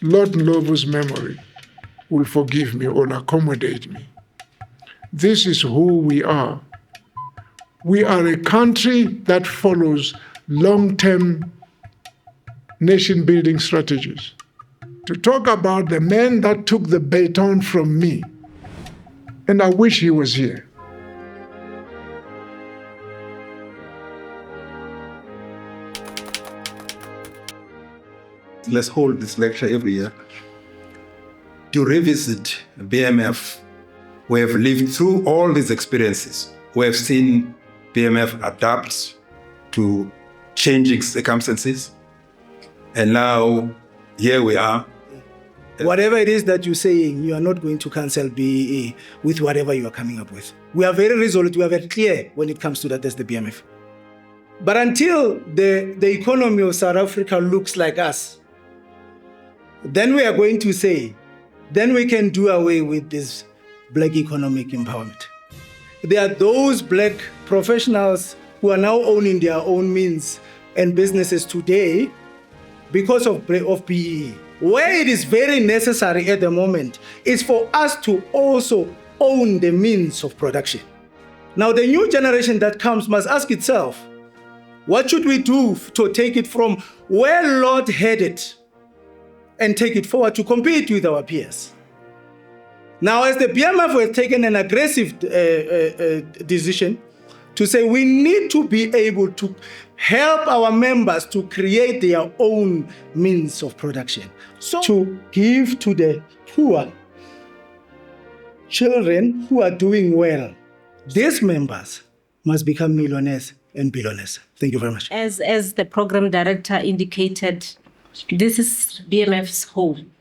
Lot Ndlovu's memory will forgive me or accommodate me. This is who we are. We are a country that follows long-term nation-building strategies. To talk about the man that took the baton from me, and I wish he was here. Let's hold this lecture every year to revisit BMF. We have lived through all these experiences. We have seen BMF adapt to changing circumstances. And now, here we are. Whatever it is that you're saying, you are not going to cancel BEE with whatever you are coming up with. We are very resolute, we are very clear when it comes to that as the BMF. But until the economy of South Africa looks like us, then we are going to say, then we can do away with this black economic empowerment. There are those black professionals who are now owning their own means and businesses today because of BEE. Where it is very necessary at the moment is for us to also own the means of production. Now, the new generation that comes must ask itself, what should we do to take it from where Lot had it and take it forward to compete with our peers? Now, as the BMF has taken an aggressive decision to say we need to be able to help our members to create their own means of production. So to give to the poor children who are doing well, these members must become millionaires and billionaires. Thank you very much. As the program director indicated, this is BMF's home.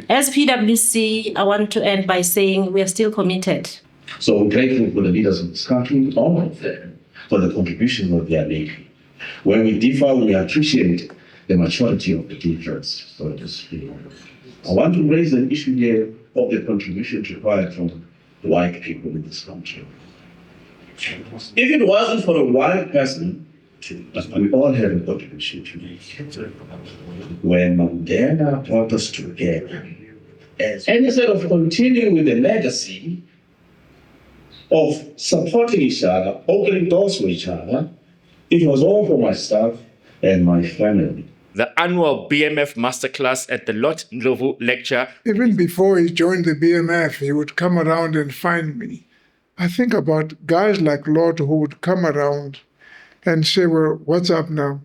As PwC, I want to end by saying we are still committed. So we're grateful for the leaders of this country, all of them, for the contribution that they are making. When we differ, we appreciate the maturity of the difference, so to speak. I want to raise an issue here of the contributions required from white people in this country. If it wasn't for a white person, we all have a contribution to make. When Mandela brought us together, and instead of continuing with the legacy of supporting each other, opening doors for each other, it was all for myself and my family. The annual BMF Masterclass at the Lot Ndlovu Lecture. Even before he joined the BMF, he would come around and find me. I think about guys like Lot who would come around and say, well, what's up now?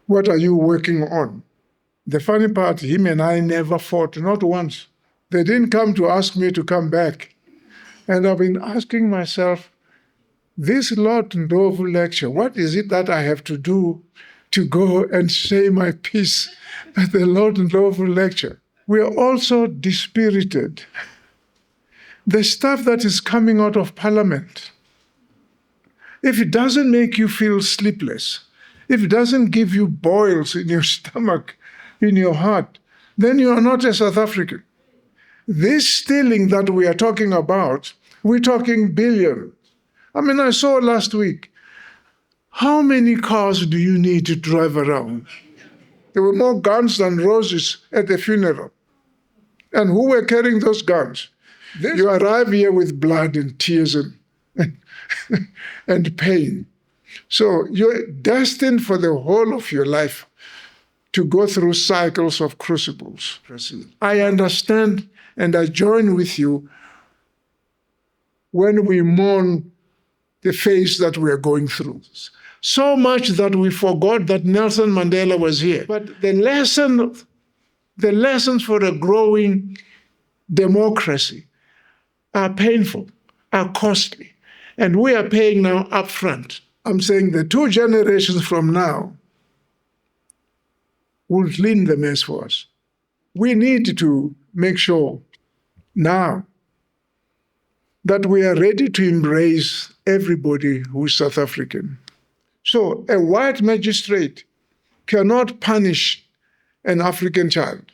What are you working on? The funny part, him and I never fought, not once. They didn't come to ask me to come back. And I've been asking myself, this Lot Ndlovu Lecture, what is it that I have to do to go and say my piece at the Lot Ndlovu Lecture? We are also dispirited. The stuff that is coming out of Parliament, if it doesn't make you feel sleepless, if it doesn't give you boils in your stomach, in your heart, then you are not a South African. This stealing that we are talking about, we're talking billion. I mean, I saw last week, how many cars do you need to drive around? There were more guns than roses at the funeral. And who were carrying those guns? You arrive here with blood and tears and pain. So you're destined for the whole of your life to go through cycles of crucibles. I understand and I join with you when we mourn the phase that we are going through. So much that we forgot that Nelson Mandela was here. But the lessons for a growing democracy are painful, are costly, and we are paying now upfront. I'm saying the 2 generations from now will clean the mess for us. We need to make sure now that we are ready to embrace everybody who is South African. So a white magistrate cannot punish an African child.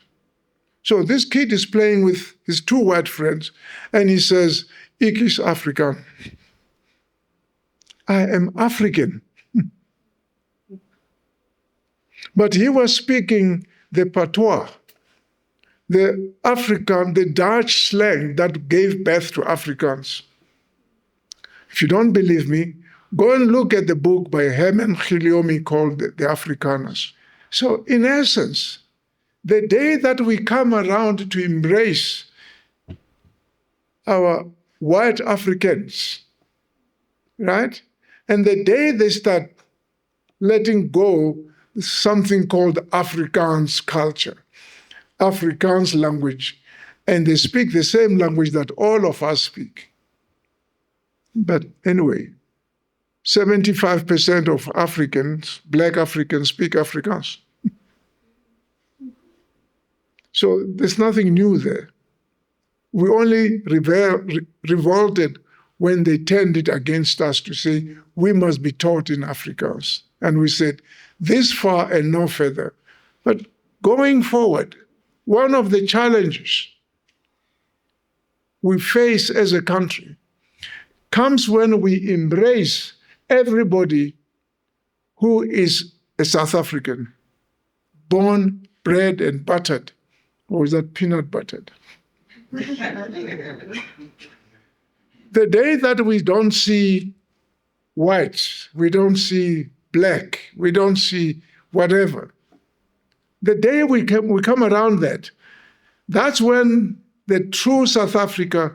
So this kid is playing with his 2 white friends, and he says, "Ik is Afrikaan." I am African. But he was speaking the patois the Dutch slang that gave birth to Afrikaans. If you don't believe me, go and look at the book by Herman Giliomi called The Afrikaners. So in essence, the day that we come around to embrace our white Africans, right? And the day they start letting go something called Afrikaans culture, Afrikaans language, and they speak the same language that all of us speak. But anyway, 75% of Africans, Black Africans, speak Afrikaans. So there's nothing new there. We only revolted when they turned it against us to say, we must be taught in Afrikaans. And we said, this far and no further. But going forward, one of the challenges we face as a country comes when we embrace everybody who is a South African, born, bred, and buttered. Or is that peanut buttered? The day that we don't see whites, we don't see black, we don't see whatever, the day we come around that, that's when the true South Africa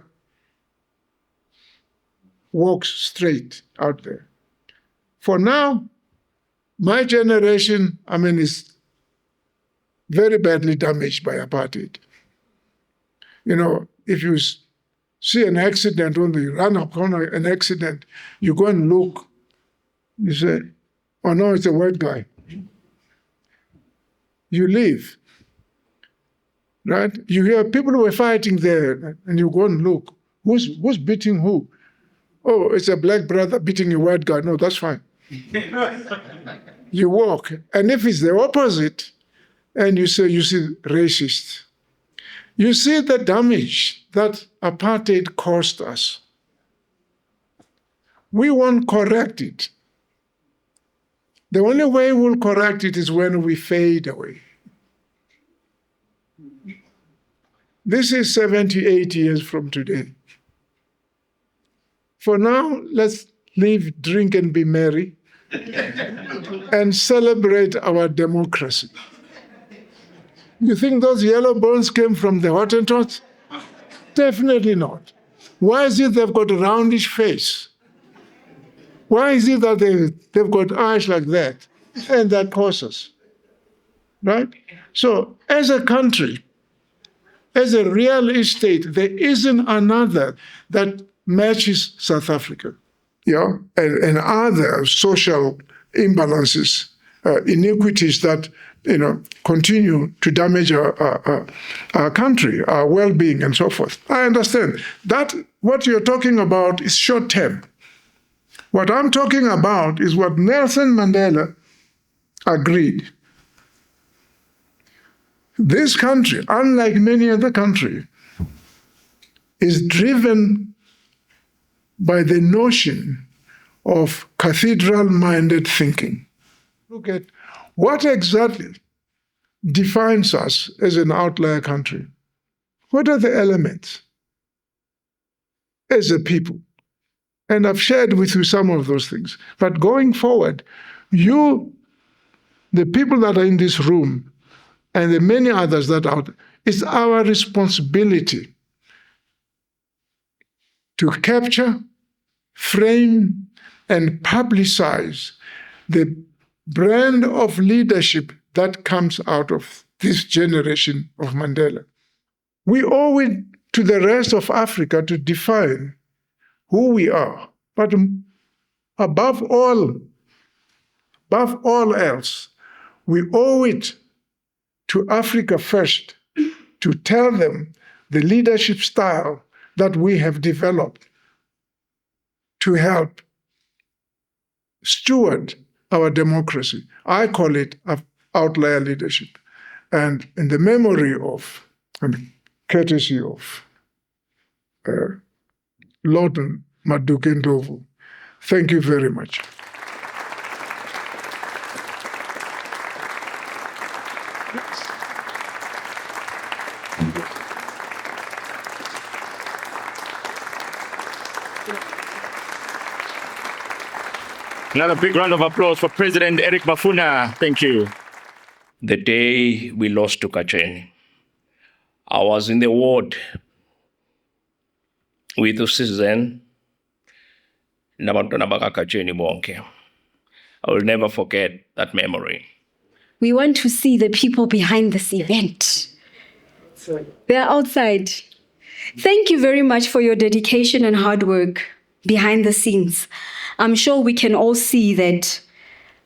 walks straight out there. For now, my generation, is very badly damaged by apartheid. You know, if you see an accident, when you run upon an accident, you go and look, you say, oh no, it's a white guy. You leave, right? You hear people were fighting there, and you go and look. Who's beating who? Oh, it's a black brother beating a white guy. No, that's fine. You walk, and if it's the opposite, and you see racist, you see the damage that apartheid caused us. We won't correct it. The only way we'll correct it is when we fade away. This is 78 years from today. For now, let's live, drink, and be merry, and celebrate our democracy. You think those yellow bones came from the Hottentots? Definitely not. Why is it they've got a roundish face? Why is it that they've got eyes like that? And that causes, right? So as a country, as a real estate, there isn't another that matches South Africa. Yeah, and other social imbalances, inequities that continue to damage our country, our well-being, and so forth. I understand that what you're talking about is short-term. What I'm talking about is what Nelson Mandela agreed. This country, unlike many other countries, is driven by the notion of cathedral-minded thinking. Look at what exactly defines us as an outlier country. What are the elements as a people? And I've shared with you some of those things. But going forward, the people that are in this room, and the many others that are out there, it's our responsibility to capture, frame, and publicize the brand of leadership that comes out of this generation of Mandela. We owe it to the rest of Africa to define who we are. But above all else, we owe it to Africa first to tell them the leadership style that we have developed to help steward our democracy. I call it outlier leadership. And in the memory of and courtesy of Lot Ndlovu Ndlovu, thank you very much. Another big round of applause for President Eric Bafuna. Thank you. The day we lost to Kacheni, I was in the ward with Susan nabantwana baka Kacheni bonke. I will never forget that memory. We want to see the people behind this event. They're outside. Thank you very much for your dedication and hard work behind the scenes. I'm sure we can all see that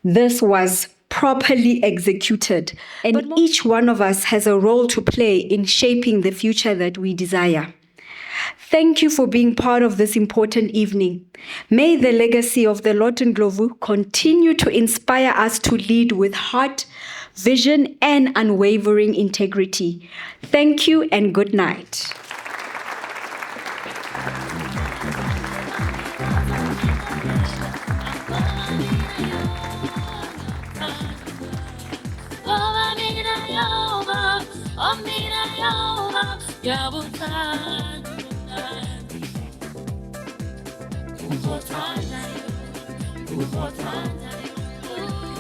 this was properly executed, and each one of us has a role to play in shaping the future that we desire. Thank you for being part of this important evening. May the legacy of the Lot Ndlovu continue to inspire us to lead with heart, vision, and unwavering integrity. Thank you and good night.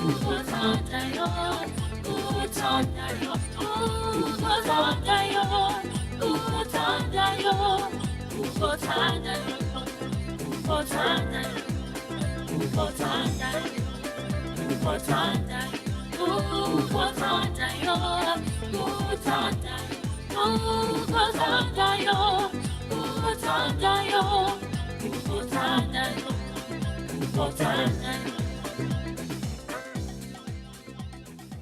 Uthanda yo,